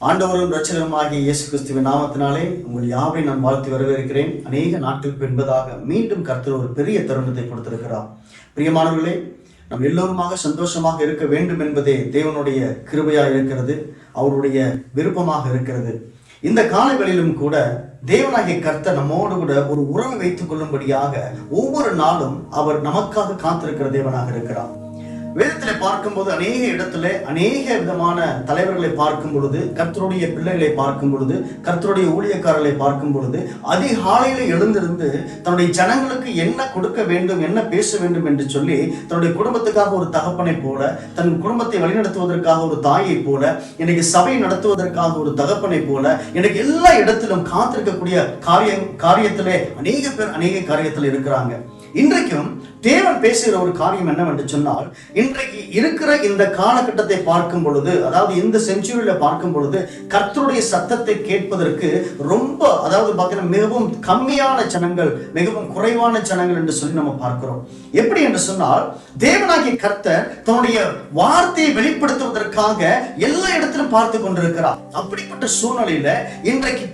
ஆண்டவரும் இரட்சகருமாகிய இயேசு கிறிஸ்துவின் நாமத்தினாலே உங்கள் யாவரையும் நான் வாழ்த்து வரவேற்கிறேன். அநேக நாட்களுக்கு என்பதாக மீண்டும் கர்த்தர் ஒரு பெரிய தருணத்தை கொடுத்திருக்கிறார். பிரியமானவர்களே, நம் எல்லோருமாக சந்தோஷமாக இருக்க வேண்டும் என்பதே தேவனுடைய கிருபையாக இருக்கிறது, அவருடைய விருப்பமாக இருக்கிறது. இந்த காலங்களிலும் கூட தேவனாகிய கர்த்தர் நம்மோடு கூட ஒரு உறவை வைத்துக் கொள்ளும்படியாக ஒவ்வொரு நாளும் அவர் நமக்காக காத்திருக்கிற தேவனாக இருக்கிறார். வேதத்திலே பார்க்கும்போது அநேக இடத்துல அநேக விதமான தலைவர்களை பார்க்கும் பொழுது, கர்த்தருடைய பிள்ளைகளை பார்க்கும் பொழுது, கர்த்தருடைய ஊழியக்காரர்களை பார்க்கும் பொழுது அதிகாலையில எழுந்திருந்து தன்னுடைய ஜனங்களுக்கு என்ன கொடுக்க வேண்டும், என்ன பேச வேண்டும் என்று சொல்லி தன்னுடைய குடும்பத்துக்காக ஒரு தகப்பனை போல, தன் குடும்பத்தை வழிநடத்துவதற்காக ஒரு தாயை போல, இன்னைக்கு சபை நடத்துவதற்காக ஒரு தகப்பனை போல, எனக்கு எல்லா இடத்திலும் காத்திருக்கக்கூடிய காரியத்திலே அநேக பேர் அநேக காரியத்தில் இருக்கிறாங்க. இன்றைக்கும் தேவன் பேசுகிற ஒரு காரியம் என்னவென்று சொன்னால், இன்றைக்கு இருக்கிற இந்த காலகட்டத்தை பார்க்கும் பொழுது, அதாவது இந்த செஞ்சுரியில பார்க்கும் பொழுது கர்த்தருடைய சத்தத்தை கேட்பதற்கு ரொம்ப, அதாவது பார்த்தீங்கன்னா மிகவும் கம்மியான ஜனங்கள், மிகவும் குறைவான ஜனங்கள் என்று சொல்லி நம்ம பார்க்கிறோம். எப்படி என்று சொன்னால், தேவனாகிய கர்த்தர் தன்னுடைய வார்த்தையை வெளிப்படுத்துவதற்காக எல்லா இடத்திலும் பார்த்து கொண்டிருக்கிறார். அப்படிப்பட்ட சூழ்நிலையில இன்றைக்கு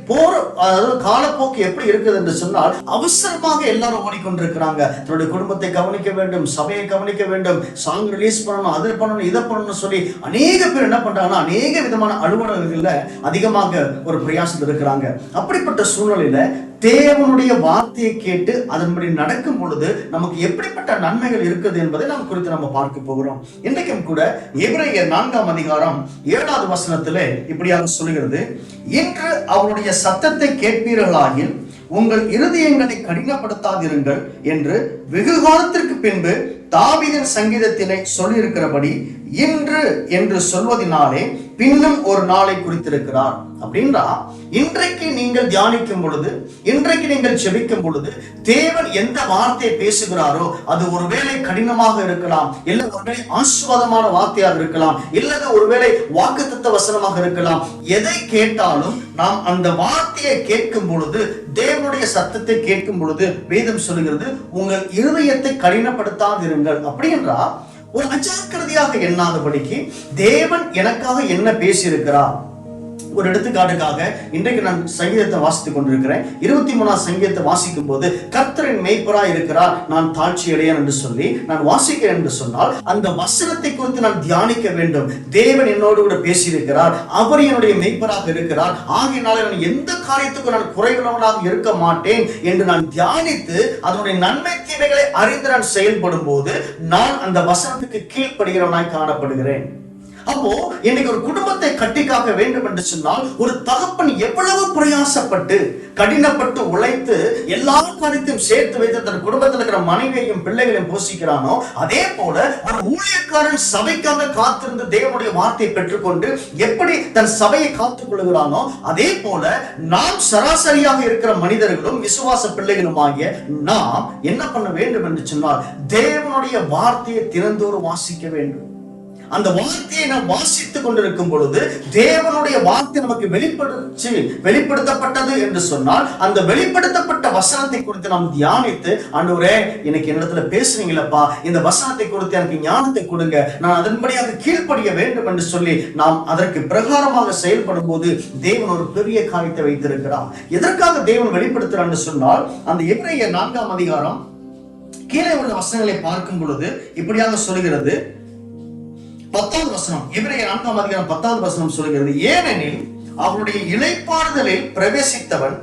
அதாவது காலப்போக்கு எப்படி இருக்குது என்று சொன்னால், அவசரமாக எல்லாரும் ஓடிக்கொண்டிருக்கிறாங்க. தன்னுடைய குடும்பத்தை கவனிக்க வேண்டும், சபையை கவனிக்க வேண்டும், சாங் ரிலீஸ் பண்ணணும், அதை பண்ணணும், இதை பண்ணணும் சொல்லி அநேக பேர் என்ன பண்றாங்கன்னா அநேக விதமான அலுவலகங்கள்ல அதிகமாக ஒரு பிரயாசத்தில் இருக்கிறாங்க. அப்படிப்பட்ட சூழ்நிலையில தேவனுடைய வார்த்தையை கேட்டு அதன்படி நடக்கும் பொழுது நமக்கு எப்படிப்பட்ட நன்மைகள் இருக்குது என்பதை நாம் குறித்து நம்ம பார்க்க போகிறோம். இன்றைக்கும் கூட எபிரேயர் 4ஆம் அதிகாரம் 7வது வசனத்திலே இப்படியாக சொல்கிறது, இன்று அவருடைய சத்தத்தை கேட்பீர்களாகில் உங்கள் இருதயங்களை கடினப்படுத்தாதிருங்கள் என்று வெகு காலத்திற்கு பின்பு தாவீதின் சங்கீதத்திலே சொல்லியிருக்கிறபடி இன்று என்று சொல்வதனாலே பின்னும் ஒரு நாளை குறித்திருக்கிறார். அப்படின்றா, இன்றைக்கு நீங்கள் தியானிக்கும் பொழுது, இன்றைக்கு நீங்கள் ஜெபிக்கும் பொழுது தேவன் எந்த வார்த்தையை பேசுகிறாரோ அது ஒருவேளை கடினமாக இருக்கலாம், இல்லை ஒருவேளை ஆசீர்வாதமான வார்த்தையாக இருக்கலாம், இல்லது ஒருவேளை வாக்குத்தத்த வசனமாக இருக்கலாம். எதை கேட்டாலும் நாம் அந்த வார்த்தையை கேட்கும் பொழுது, தேவனுடைய சத்தத்தை கேட்கும் பொழுது வேதம் சொல்லுகிறது, உங்கள் இருதயத்தை கடினப்படுத்தாதிருங்கள். அப்படி என்றால் ஒரு அஜாக்கிரதையாக எண்ணாதபடிக்கு தேவன் எனக்காக என்ன பேசியிருக்கிறார். ஒரு எடுத்துக்காட்டுக்காக இன்றைக்கு நான் சங்கீதத்தை வாசித்துக் கொண்டிருக்கிறேன். 23ஆம் சங்கீதத்தை வாசிக்கும் போது கர்த்தரின் மேய்ப்பராய் இருக்கிறார், நான் தாழ்ச்சி அடையேன் என்று சொல்லி நான் வாசிக்கிறேன் என்று சொன்னால், அந்த வசனத்தை குறித்து நான் தியானிக்க வேண்டும். தேவன் என்னோடு கூட பேசியிருக்கிறார், அவர் என்னுடைய மேய்ப்பராக இருக்கிறார், ஆகையினால நான் எந்த காரியத்துக்கும் நான் குறைவுள்ளவனாக இருக்க மாட்டேன் என்று நான் தியானித்து அதனுடைய நன்மை தீமைகளை அறிந்து நான் செயல்படும் போது நான் அந்த வசனத்துக்கு கீழ்ப்படுகிறவனாய் காணப்படுகிறேன். அப்போ இன்னைக்கு ஒரு குடும்பத்தை கட்டிக்காக்க வேண்டும் என்று சொன்னால், ஒரு தகப்பன் எவ்வளவு பிரயாசப்பட்டு கடினப்பட்டு உழைத்து எல்லா காரியத்தையும் சேர்த்து வைத்து தன் குடும்பத்தில் இருக்கிற மனைவியையும் பிள்ளைகளையும் போஷிக்கிறானோ, அதே போல ஒரு ஊழியக்காரன் சபைக்காக காத்திருந்து தேவனுடைய வார்த்தையை பெற்றுக்கொண்டு எப்படி தன் சபையை காத்துக் கொள்கிறானோ, அதே போல நாம் சராசரியாக இருக்கிற மனிதர்களும் விசுவாச பிள்ளைகளும் ஆகிய நாம் என்ன பண்ண வேண்டும் என்று சொன்னால், தேவனுடைய வார்த்தையை தினந்தோறும் வாசிக்க வேண்டும். அந்த வார்த்தையை நாம் வாசித்துக் கொண்டிருக்கும் பொழுது தேவனுடைய வார்த்தை நமக்கு வெளிப்படுத்தப்பட்டது என்று சொன்னால், அந்த வெளிப்படுத்தப்பட்ட வசனத்தை குறித்து நாம் தியானித்து, ஆண்டவரே எனக்கு என்னிடத்துல பேசுறீங்களப்பா, இந்த வசனத்தை குறித்து எனக்கு ஞானத்தை கொடுங்க, நான் அதன்படியாக கீழ்ப்படிய வேண்டும் என்று சொல்லி நாம் அதற்கு பிரகாரமாக செயல்படும் போது தேவன் ஒரு பெரிய காரியத்தை வைத்திருக்கிறார். எதற்காக தேவன் வெளிப்படுத்துறார் என்று சொன்னால், அந்த எபிரேயர் 4ஆம் அதிகாரம் கீழே உள்ள வசனங்களை பார்க்கும் பொழுது இப்படியாக சொல்கிறது. 10வது வசனம், எபிரேயர் 4ஆம் அதிகாரம் 10வது வசனம் சொல்கிறது, ஏனெனில் அவருடைய இளைப்பாறுதலில் பிரவேசித்தவன்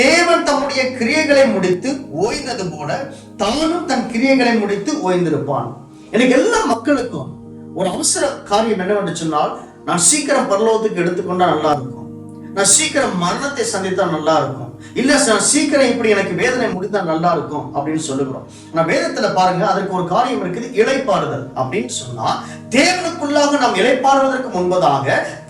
தேவன் தம்முடைய கிரியைகளை முடித்து ஓய்ந்தது போல தானும் தன் கிரியைகளை முடித்து ஓய்ந்திருப்பான். எனக்கு எல்லா மக்களுக்கும் ஒரு அவசர காரியம் என்னவென்று சொன்னால், நான் சீக்கிரம் பரலோகத்துக்கு எடுத்துக்கொண்டா நல்லா இருக்கும், நான் சீக்கிரம் மரணத்தை சந்தித்தா நல்லா இருக்கும், இல்ல சார் சீக்கிரம் இப்படி எனக்கு வேதனை முடித்தா நல்லா இருக்கும் அப்படின்னு சொல்லுகிறோம். நான் வேதத்துல பாருங்க, அதற்கு ஒரு காரியம் இருக்குது, இளைப்பாறுதல். அப்படின்னு சொன்னா தேவனுக்குள்ளாக நாம் இளைப்பாறுவதற்கு முன்பதாக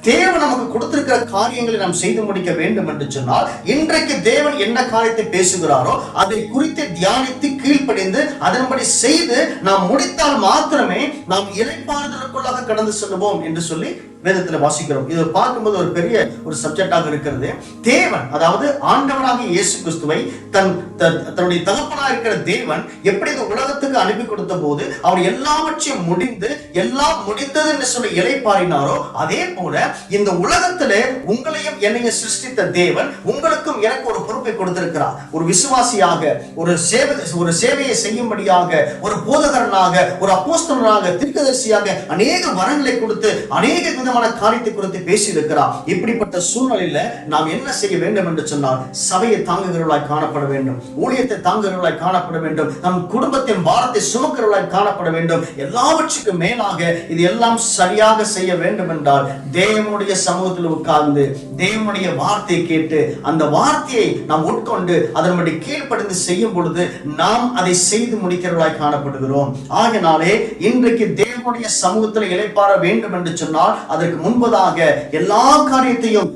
தேவன் நமக்கு கொடுத்திருக்கிற காரியங்களை நாம் செய்து முடிக்க வேண்டும் என்று சொன்னால், இன்றைக்கு தேவன் என்ன காரியத்தை பேசுகிறாரோ அதை குறித்து தியானித்து கீழ்ப்படிந்து அதன்படி செய்து நாம் முடித்தால் மாத்திரமே நாம் இளைப்பாறுதலுக்குள்ளாக கடந்து செல்வோம் என்று சொல்லி வேதத்தில் வாசிக்கிறோம். இதை பார்க்கும்போது ஒரு பெரிய ஒரு சப்ஜெக்டாக இருக்கிறது. தேவன், அதாவது ஆண்டவராகிய இயேசு கிறிஸ்துவை தன்னுடைய தகப்பனாக இருக்கிற தேவன் எப்படி இந்த உலகத்துக்கு அனுப்பி கொடுத்த போது அவர் எல்லாவற்றையும் முடிந்து எல்லாம் முடிந்தது என்று சொல்லி இளைப்பாறினாரோ, அதே போல இந்த உலகத்திலே உங்களையும் என்னையும் சிருஷ்டித்த தேவன் உங்களுக்கும் எனக்கு ஒரு பொறுப்பை கொடுத்திருக்கிறார். ஒரு விசுவாசியாக, ஒரு சேவையை செய்யும்படியாக, ஒரு போதகரனாக, ஒரு அப்போஸ்தலனாக, தீர்க்கதரிசியாக அநேக வரங்களை கொடுத்து அநேக விதமான காரியத்தை குறித்து பேசி இருக்கிறார். இப்படிப்பட்ட சூழ்நிலையில நாம் என்ன செய்ய வேண்டும் என்று சொன்னால், சபையை தாங்குகிறவர்களாய் காணப்பட வேண்டும், ஊழியத்தை தாங்குகிறவர்களாய் காணப்பட வேண்டும், நம் குடும்பத்தின் பாரத்தை சுமக்கிறவர்களாய் காணப்பட வேண்டும். எல்லாவற்றுக்கும் மேலாக இது எல்லாம் சரியாக செய்ய வேண்டும் என்றால் தேவனுடைய சமூகத்தில் உட்கார்ந்து தேவனுடைய வார்த்தையை கேட்டு அந்த வார்த்தையை நாம் உட்கொண்டு அதன்படி கீழ்ப்படிந்து செய்யும் பொழுது நாம் அதை செய்து முடிக்கிறவர்களாய் காணப்படுகிறோம். ஆகினாலே இன்றைக்கு தேவனுடைய சமூகத்தில் இளைப்பாற வேண்டும் என்று சொன்னால் அதற்கு முன்பதாக எல்லா காரியத்தையும்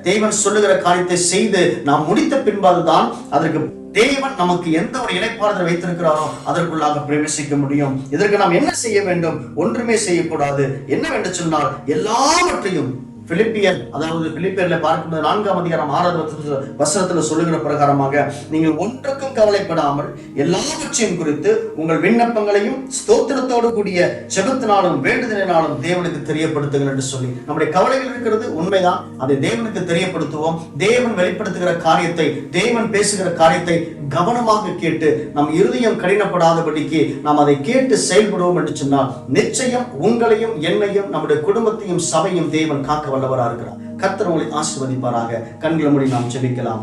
தேவன் சொல்லுகிற காரியத்தை செய்து நாம் முடித்த பின்பாதுதான் அதற்கு தேவன் நமக்கு எந்த ஒரு இளைப்பாறுதலை வைத்திருக்கிறாரோ அதற்குள்ளாக பிரவேசிக்க முடியும். இதற்கு நாம் என்ன செய்ய வேண்டும்? ஒன்றுமே செய்யக்கூடாது. என்னவென்று சொன்னால் எல்லாவற்றையும் பிலிப்பியர்ல பார்க்கும்போது 4ஆம் அதிகாரம் 6வது வசனத்துல சொல்லுகிற பிரகாரமாக நீங்கள் ஒன்றுக்கும் கவலைப்படாமல் எல்லாவற்றையும் குறித்து உங்கள் விண்ணப்பங்களையும் ஸ்தோத்திரத்தோடு கூடிய ஜெபத்தினாலும் வேண்டுதலினாலும் தேவனுக்கு தெரியப்படுத்துங்கள் என்று சொல்லி, நம்முடைய கவலைகள் இருக்கிறது உண்மைதான், அதை தேவனுக்கு தெரியப்படுத்துவோம். தேவன் வெளிப்படுத்துகிற காரியத்தை, தேவன் பேசுகிற காரியத்தை கவனமாக கேட்டு நம் இருதயம் கடினப்படாதபடிக்கு நாம் அதை கேட்டு செயல்படுவோம் என்று சொன்னால் நிச்சயம் உங்களையும் என்னையும் நம்முடைய குடும்பத்தையும் சபையும் தேவன் காக்க வல்லவராக இருக்கிறார். கர்த்தர் உங்களை ஆசீர்வதிப்பாராக. கண்களை மூடி நாம் ஜெபிக்கலாம்.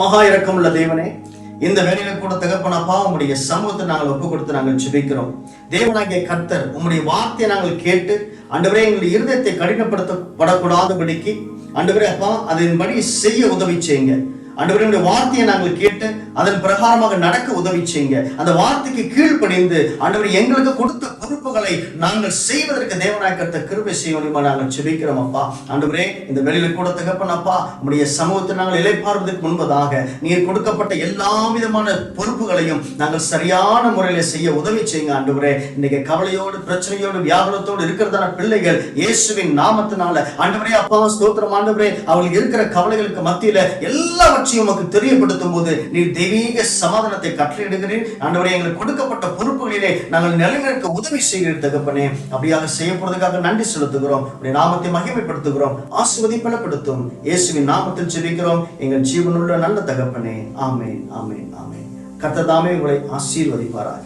மகா இரக்கமுள்ள தேவனே, இந்த வேலையில கூட தகப்பனப்பா உம்முடைய சமூகத்தை நாங்கள் ஒப்பு கொடுத்து நாங்கள் ஜெபிக்கிறோம். தேவனாகிய கர்த்தர் உம்முடைய வார்த்தையை நாங்கள் கேட்டு ஆண்டவரே எங்களுடைய இருதயத்தை கடினப்படுத்தப்படக்கூடாதபடிக்கு ஆண்டவரே அப்பா அதன்படி செய்ய உதவி செய்யுங்க. ஆண்டவருடைய வார்த்தையை நாங்கள் கேட்டு அதன் பிரகாரமாக நடக்க உதவி செய்யுங்க. அந்த வார்த்தைக்கு கீழ்ப்படிந்து ஆண்டவர் எங்களுக்கு கொடுத்த பொறுப்புகளை நாங்கள் செய்வதற்கு தேவனாய் கர்த்தர் கிருபை செய்யணுமா நாங்கள் ஜெபிக்கிறோம் அப்பா. ஆண்டவரே இந்த வெளியில கூட தகப்பன் அப்பா உம்முடைய சமூகத்தை நாங்கள் இளைப்பாறுவதற்கு முன்பதாக நீர் கொடுக்கப்பட்ட எல்லா விதமான பொறுப்புகளையும் நாங்கள் சரியான முறையில செய்ய உதவி செய்யுங்க. ஆண்டவரே இன்னைக்கு கவலையோடு பிரச்சனையோடு வியாகுலத்தோடு இருக்கிறதான பிள்ளைகள் இயேசுவின் நாமத்தினால ஆண்டவரே அப்பா ஸ்தோத்திரம். ஆண்டவரே அவங்களுக்கு இருக்கிற கவலைகளுக்கு மத்தியில எல்லாவற்றையும் உமக்கு தெரியப்படுத்தும் போது நீர் தெய்வீக சமாதானத்தை கட்டளையிடுகிறேன். ஆண்டவரே எங்களுக்கு கொடுக்கப்பட்ட பொறுப்புகளிலே நாங்கள் நிலைநிற்க உதவி செய்கிறீர் தகப்பனே. அப்படியாக செய்யப்படுவதற்காக நன்றி செலுத்துகிறோம். உடைய நாமத்தை மகிமைப்படுத்துகிறோம். ஆசீர்வதிப்படுத்தும் இயேசுவின் நாமத்தில் ஜெபிக்கிறோம் எங்கள் ஜீவனுள்ள நல்ல தகப்பனே. ஆமென், ஆமென், ஆமென். கர்த்தர் தாமே உங்களை ஆசீர்வதிப்பாராக.